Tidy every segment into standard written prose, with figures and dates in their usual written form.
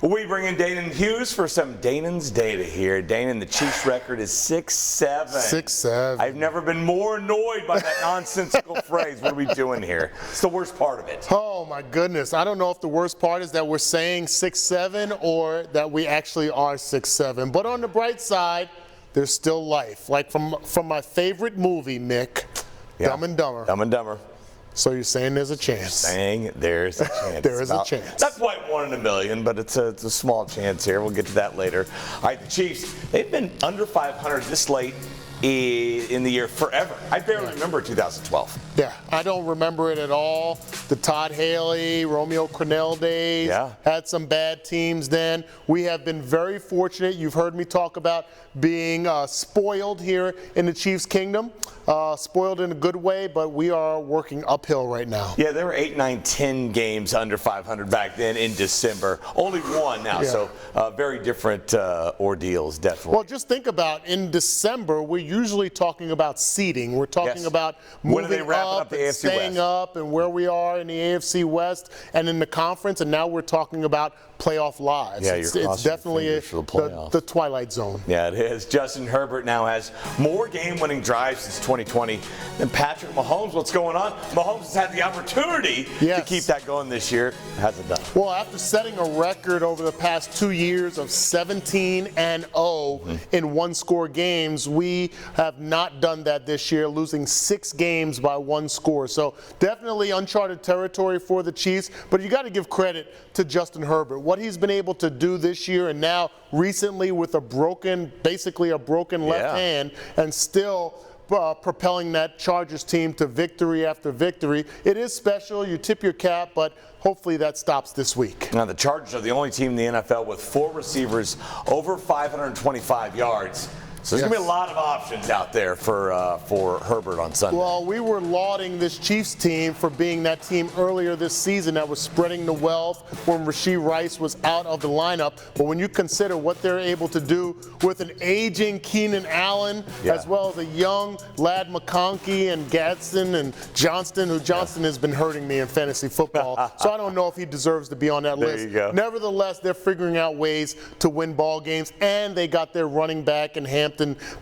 We bring in Danan Hughes for some Danan's Data here. Danan, the Chiefs' record is 6-7. 6-7. I've never been more annoyed by that nonsensical phrase. What are we doing here? It's the worst part of it. Oh my goodness. I don't know if the worst part is that we're saying 6-7 or that we actually are 6-7. But on the bright side, there's still life. Like from my favorite movie, Mick, Dumb and Dumber. Dumb and Dumber. So you're saying there's a chance? Saying there's a chance. There is a chance. Not quite 1 in a million, but it's a small chance here. We'll get to that later. All right, the Chiefs, they've been under 500 this late in the year forever. I barely remember 2012. Yeah, I don't remember it at all. The Todd Haley, Romeo Crennel days had some bad teams then. We have been very fortunate. You've heard me talk about being spoiled here in the Chiefs kingdom. Spoiled in a good way, but we are working uphill right now. Yeah, there were 8, 9, 10 games under 500 back then in December. Only one now, so very different ordeals, definitely. Well, just think about in December, we're usually talking about seeding. We're talking about moving up and staying up and where we are in the AFC West and in the conference, and now we're talking about playoff lives. Yeah, it's definitely the twilight zone. Yeah, it is. Justin Herbert now has more game-winning drives since 2020 than Patrick Mahomes. What's going on? Mahomes has had the opportunity to keep that going this year. Hasn't done. Well, after setting a record over the past 2 years of 17-0 in one-score games, we have not done that this year, losing 6 games by 1 score. So definitely uncharted territory for the Chiefs, but you got to give credit to Justin Herbert. What he's been able to do this year and now recently with basically a broken left hand and still propelling that Chargers team to victory after victory. It is special. You tip your cap, but hopefully that stops this week. Now, the Chargers are the only team in the NFL with 4 receivers over 525 yards. So there's going to be a lot of options out there for Herbert on Sunday. Well, we were lauding this Chiefs team for being that team earlier this season that was spreading the wealth when Rashee Rice was out of the lineup. But when you consider what they're able to do with an aging Keenan Allen, as well as a young Ladd McConkey and Gadsden and Johnston, who Johnston has been hurting me in fantasy football. So I don't know if he deserves to be on that list. There you go. Nevertheless, they're figuring out ways to win ball games, and they got their running back in Hampton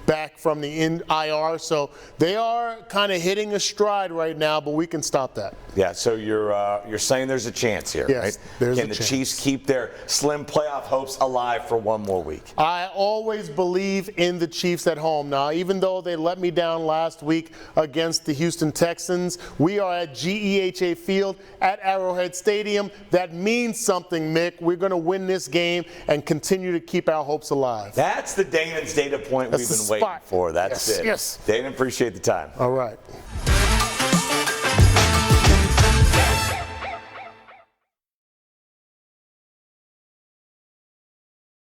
back from the IR, so they are kind of hitting a stride right now, but we can stop that. Yeah, so you're saying there's a chance here, right? There's Can the Chiefs keep their slim playoff hopes alive for 1 more week? I always believe in the Chiefs at home. Now, even though they let me down last week against the Houston Texans, we are at GEHA Field at Arrowhead Stadium. That means something, Mick. We're going to win this game and continue to keep our hopes alive. That's the Danan's Data point we've been waiting for. That's it. Yes. Danan, appreciate the time. All right.